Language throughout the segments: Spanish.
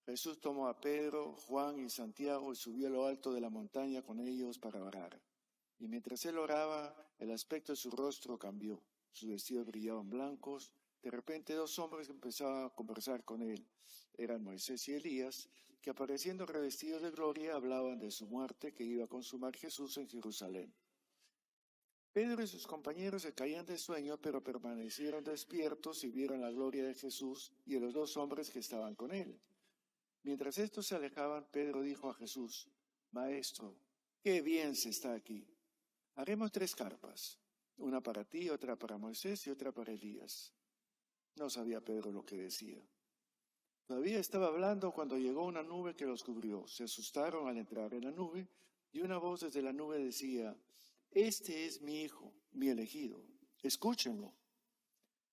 Jesús tomó a Pedro, Juan y Santiago y subió a lo alto de la montaña con ellos para orar. Y mientras él oraba, el aspecto de su rostro cambió. Sus vestidos brillaban blancos. De repente 2 hombres empezaban a conversar con él. Eran Moisés y Elías, que apareciendo revestidos de gloria hablaban de su muerte que iba a consumar Jesús en Jerusalén. Pedro y sus compañeros se caían de sueño, pero permanecieron despiertos y vieron la gloria de Jesús y de los 2 hombres que estaban con él. Mientras estos se alejaban, Pedro dijo a Jesús: Maestro, qué bien se está aquí. Haremos 3 carpas, una para ti, otra para Moisés y otra para Elías. No sabía Pedro lo que decía. Todavía estaba hablando cuando llegó una nube que los cubrió. Se asustaron al entrar en la nube y una voz desde la nube decía: Este es mi hijo, mi elegido, escúchenlo.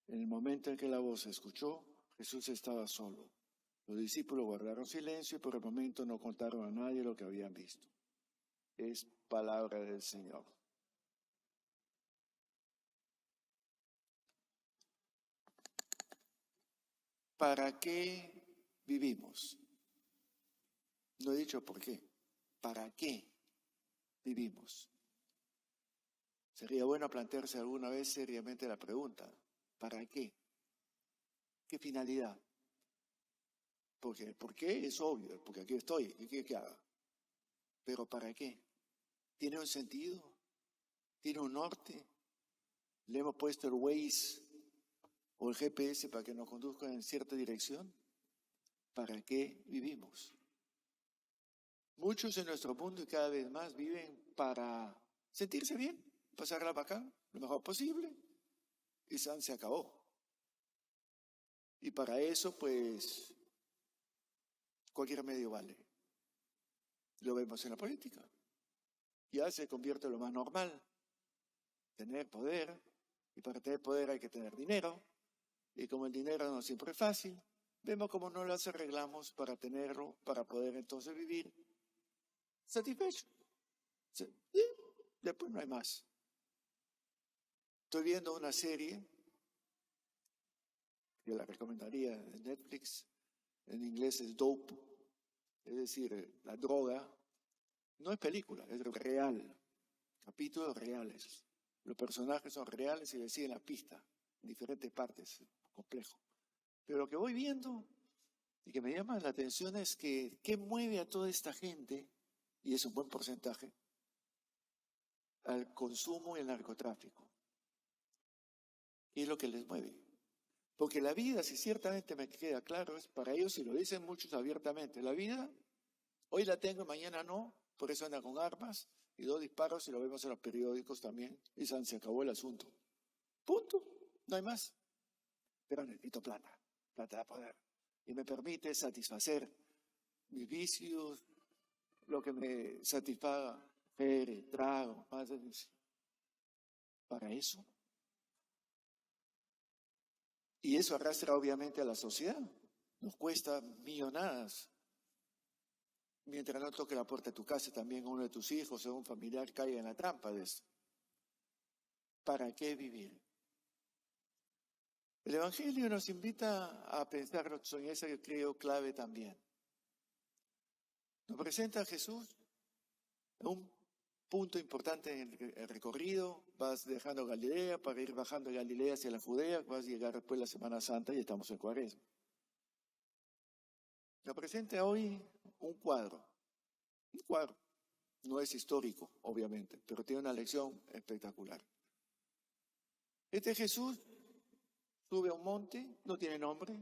En el momento en que la voz se escuchó, Jesús estaba solo. Los discípulos guardaron silencio y por el momento no contaron a nadie lo que habían visto. Es palabra del Señor. ¿Para qué vivimos? No he dicho por qué. ¿Para qué vivimos? Sería bueno plantearse alguna vez seriamente la pregunta: ¿para qué? ¿Qué finalidad? Porque ¿por qué? Es obvio, porque aquí estoy, ¿qué quiere que haga? Pero ¿para qué? ¿Tiene un sentido? ¿Tiene un norte? ¿Le hemos puesto el Waze o el GPS para que nos conduzcan en cierta dirección? ¿Para qué vivimos? Muchos en nuestro mundo y cada vez más viven para sentirse bien, pasarla bacán, lo mejor posible, y se acabó. Y para eso, pues, cualquier medio vale. Lo vemos en la política. Ya se convierte en lo más normal, tener poder, y para tener poder hay que tener dinero, y como el dinero no siempre es fácil, vemos cómo no las arreglamos para tenerlo, para poder entonces vivir satisfecho. Y después no hay más. Estoy viendo una serie que la recomendaría de Netflix, en inglés es Dope, es decir, la droga. No es película, es real, capítulos reales. Los personajes son reales y le siguen la pista en diferentes partes, complejo. Pero lo que voy viendo y que me llama la atención es que ¿qué mueve a toda esta gente? Y es un buen porcentaje, al consumo y al narcotráfico. ¿Qué es lo que les mueve? Porque la vida, si ciertamente me queda claro, es para ellos, y lo dicen muchos abiertamente, la vida, hoy la tengo y mañana no, por eso andan con armas y 2 disparos, y lo vemos en los periódicos también, y se acabó el asunto. Punto, no hay más. Pero necesito plata de poder. Y me permite satisfacer mis vicios, lo que me satisfaga, trago, más de eso. Para eso. Y eso arrastra obviamente a la sociedad. Nos cuesta millonadas. Mientras no toque la puerta de tu casa, también uno de tus hijos o un familiar caiga en la trampa de eso. ¿Para qué vivir? El Evangelio nos invita a pensar en esa que creo clave también. Nos presenta a Jesús en un punto importante en el recorrido. Vas dejando Galilea para ir bajando de Galilea hacia la Judea, vas a llegar después de la Semana Santa y estamos en Cuaresma. Nos presenta hoy un cuadro. Un cuadro. No es histórico, obviamente, pero tiene una lección espectacular. Este Jesús sube a un monte, no tiene nombre,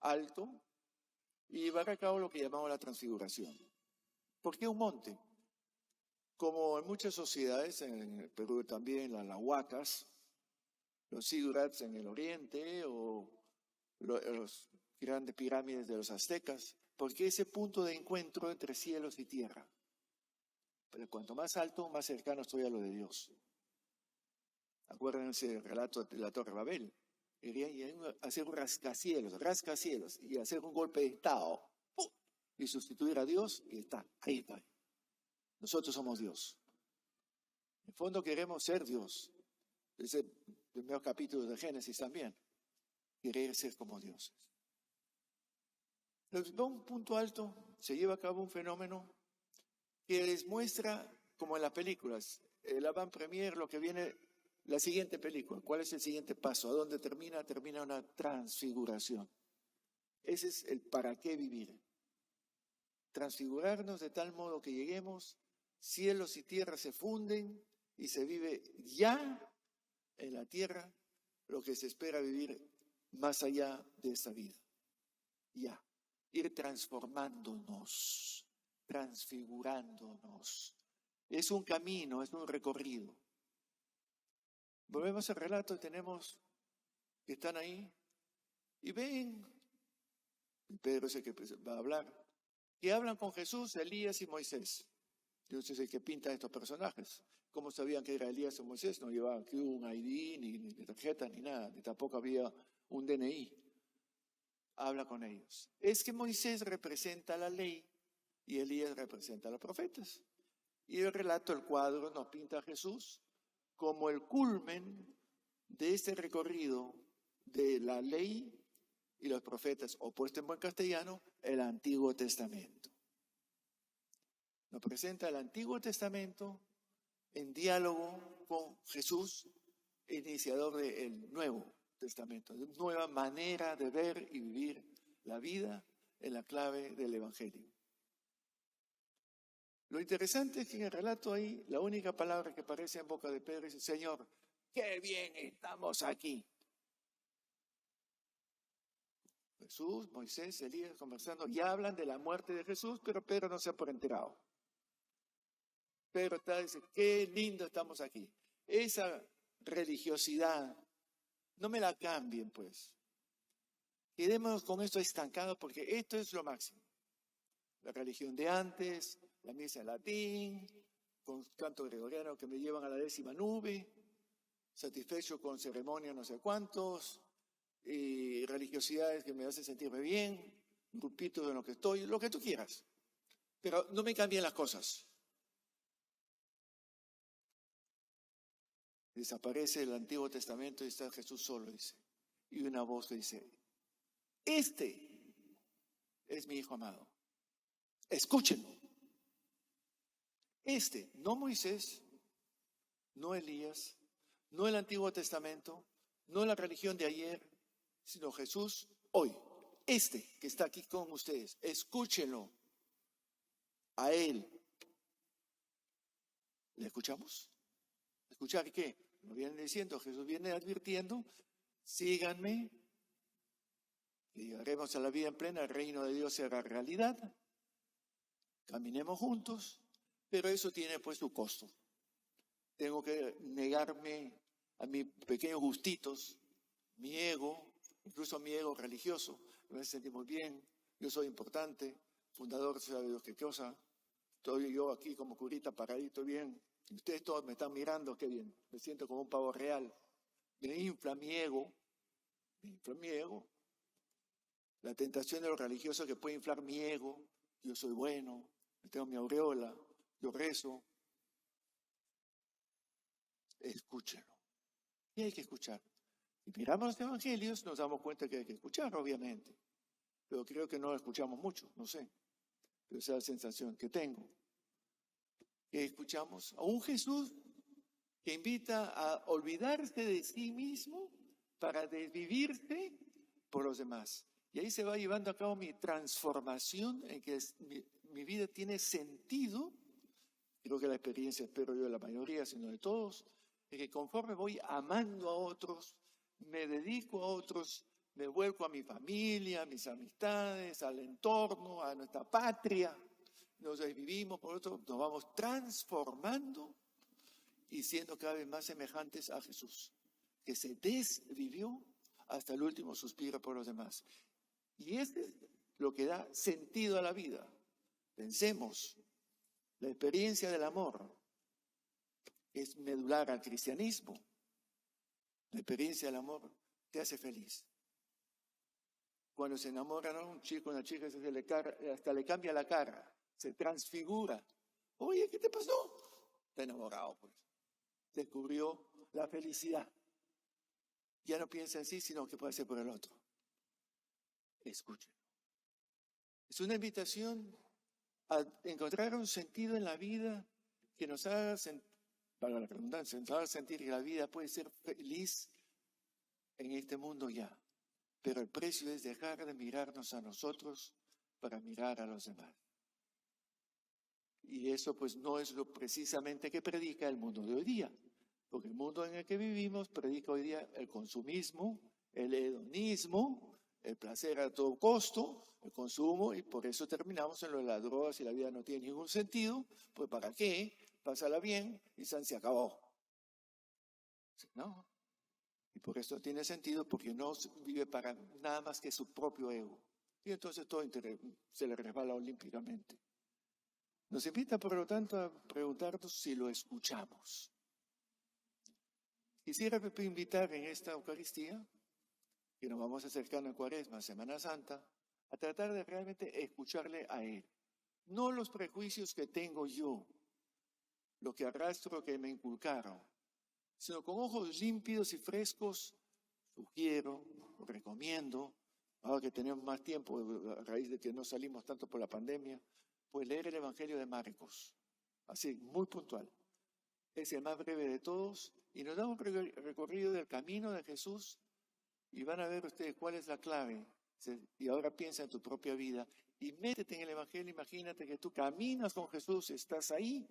alto, y va a cabo lo que llamamos la transfiguración. ¿Por qué un monte? Como en muchas sociedades, en el Perú también, las huacas, los zigurats en el oriente, o los grandes pirámides de los aztecas, porque ese punto de encuentro entre cielos y tierra. Pero cuanto más alto, más cercano estoy a lo de Dios. Acuérdense el relato de la Torre Babel. Querían hacer un rascacielos, y hacer un golpe de Estado, ¡pum!, y sustituir a Dios, y ahí está. Nosotros somos Dios. En el fondo queremos ser Dios. Ese primer capítulo de Génesis también. Querer ser como dioses. Nos va a un punto alto, se lleva a cabo un fenómeno que les muestra, como en las películas, el avant-premiere, lo que viene, la siguiente película. ¿Cuál es el siguiente paso? ¿A dónde termina? Termina una transfiguración. Ese es el para qué vivir. Transfigurarnos de tal modo que lleguemos, cielos y tierra se funden y se vive ya en la tierra lo que se espera vivir más allá de esta vida. Ya, ir transformándonos, transfigurándonos. Es un camino, es un recorrido. Volvemos al relato, tenemos que están ahí y ven, Pedro es el que va a hablar, que hablan con Jesús, Elías y Moisés. Dios es el que pinta a estos personajes. ¿Cómo sabían que era Elías o Moisés? No llevaban aquí un ID, ni tarjeta, ni nada, ni tampoco había un DNI. Habla con ellos. Es que Moisés representa la ley y Elías representa a los profetas. Y el relato, el cuadro, nos pinta a Jesús como el culmen de este recorrido de la ley y los profetas, o puesto en buen castellano, el Antiguo Testamento. Nos presenta el Antiguo Testamento en diálogo con Jesús, iniciador del Nuevo Testamento, de una nueva manera de ver y vivir la vida en la clave del Evangelio. Lo interesante es que en el relato ahí, la única palabra que aparece en boca de Pedro es: Señor, qué bien estamos aquí. Jesús, Moisés, Elías conversando, ya hablan de la muerte de Jesús, pero Pedro no se ha por enterado. Pedro dice: qué lindo estamos aquí. Esa religiosidad, no me la cambien, pues. Quedémonos con esto estancado, porque esto es lo máximo. La religión de antes, la misa en latín, con canto gregoriano que me llevan a la 10ª nube, satisfecho con ceremonia no sé cuántos, y religiosidades que me hacen sentirme bien, grupitos en lo que estoy, lo que tú quieras. Pero no me cambien las cosas. Desaparece el Antiguo Testamento y está Jesús solo, dice. Y una voz que dice: este es mi Hijo amado. Escúchenlo. Este, no Moisés, no Elías, no el Antiguo Testamento, no la religión de ayer, sino Jesús hoy. Este que está aquí con ustedes, escúchenlo. A Él. ¿Le escuchamos? ¿Escuchar qué? Lo viene diciendo, Jesús viene advirtiendo: síganme, y llegaremos a la vida en plena, el reino de Dios será realidad. Caminemos juntos, pero eso tiene pues su costo. Tengo que negarme a mis pequeños gustitos, mi ego, incluso mi ego religioso. Me hace sentir muy bien, yo soy importante, fundador, sabe Dios qué cosa. Estoy yo aquí como curita paradito bien. Y ustedes todos me están mirando, qué bien. Me siento como un pavo real. Me infla mi ego. La tentación de los religiosos que puede inflar mi ego. Yo soy bueno, tengo mi aureola, yo rezo. Escúchenlo. Y hay que escuchar. Y miramos los evangelios, nos damos cuenta que hay que escuchar, obviamente. Pero creo que no lo escuchamos mucho, no sé. Pero esa es la sensación que tengo. Que escuchamos a un Jesús que invita a olvidarse de sí mismo para desvivirse por los demás. Y ahí se va llevando a cabo mi transformación, en que mi vida tiene sentido. Creo que la experiencia, espero yo, de la mayoría, sino de todos, es que conforme voy amando a otros, me dedico a otros, me vuelco a mi familia, a mis amistades, al entorno, a nuestra patria. Nos desvivimos, por otro, nos vamos transformando y siendo cada vez más semejantes a Jesús, que se desvivió hasta el último suspiro por los demás. Y es lo que da sentido a la vida. Pensemos, la experiencia del amor es medular al cristianismo. La experiencia del amor te hace feliz. Cuando se enamoran, ¿no? Un chico, una chica, hasta le cambia la cara, se transfigura. Oye, ¿qué te pasó? Está enamorado, pues. Descubrió la felicidad. Ya no piensa en sí, sino que puede hacer por el otro. Escuchen. Es una invitación a encontrar un sentido en la vida que nos haga, para la redundancia, nos haga sentir que la vida puede ser feliz en este mundo ya. Pero el precio es dejar de mirarnos a nosotros para mirar a los demás. Y eso pues no es lo precisamente que predica el mundo de hoy día. Porque el mundo en el que vivimos predica hoy día el consumismo, el hedonismo, el placer a todo costo, el consumo, y por eso terminamos en lo de las drogas y la vida no tiene ningún sentido. Pues ¿para qué? Pásala bien y se acabó. ¿No? Y por esto tiene sentido, porque no vive para nada más que su propio ego. Y entonces todo se le resbala olímpicamente. Nos invita, por lo tanto, a preguntarnos si lo escuchamos. Quisiera invitar en esta Eucaristía, que nos vamos acercando en Cuaresma, Semana Santa, a tratar de realmente escucharle a Él. No los prejuicios que tengo yo, lo que arrastro que me inculcaron, sino con ojos límpidos y frescos, sugiero, recomiendo, ahora que tenemos más tiempo, a raíz de que no salimos tanto por la pandemia, pues leer el Evangelio de Marcos, así, muy puntual. Es el más breve de todos y nos da un recorrido del camino de Jesús y van a ver ustedes cuál es la clave. Y ahora piensa en tu propia vida y métete en el Evangelio. Imagínate que tú caminas con Jesús, estás ahí,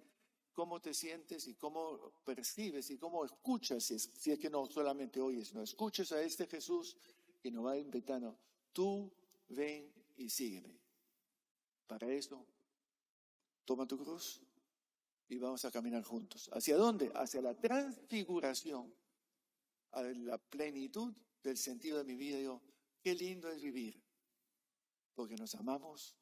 cómo te sientes y cómo percibes y cómo escuchas, si es que no solamente oyes, no escuchas a este Jesús que nos va invitando. Tú ven y sígueme. Para eso, toma tu cruz y vamos a caminar juntos. ¿Hacia dónde? Hacia la transfiguración, a la plenitud del sentido de mi vida. Digo, qué lindo es vivir, porque nos amamos,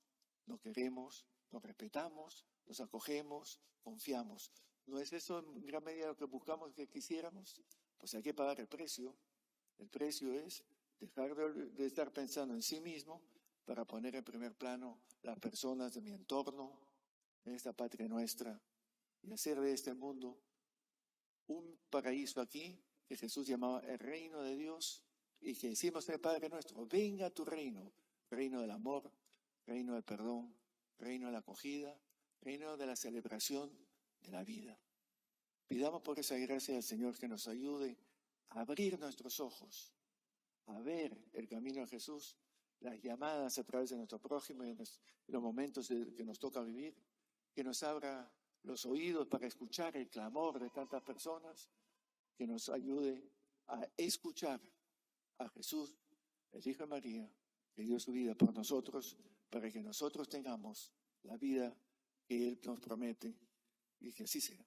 nos queremos, nos respetamos, nos acogemos, confiamos. ¿No es eso en gran medida lo que buscamos, que quisiéramos? Pues hay que pagar el precio. El precio es dejar de estar pensando en sí mismo para poner en primer plano las personas de mi entorno, en esta patria nuestra, y hacer de este mundo un paraíso aquí que Jesús llamaba el reino de Dios, y que decimos el Padre nuestro: venga a tu reino, reino del amor, reino del perdón, reino de la acogida, reino de la celebración de la vida. Pidamos por esa gracia al Señor que nos ayude a abrir nuestros ojos, a ver el camino de Jesús, las llamadas a través de nuestro prójimo y en los momentos que nos toca vivir, que nos abra los oídos para escuchar el clamor de tantas personas, que nos ayude a escuchar a Jesús, el Hijo de María, que dio su vida por nosotros, para que nosotros tengamos la vida que Él nos promete, y que así sea.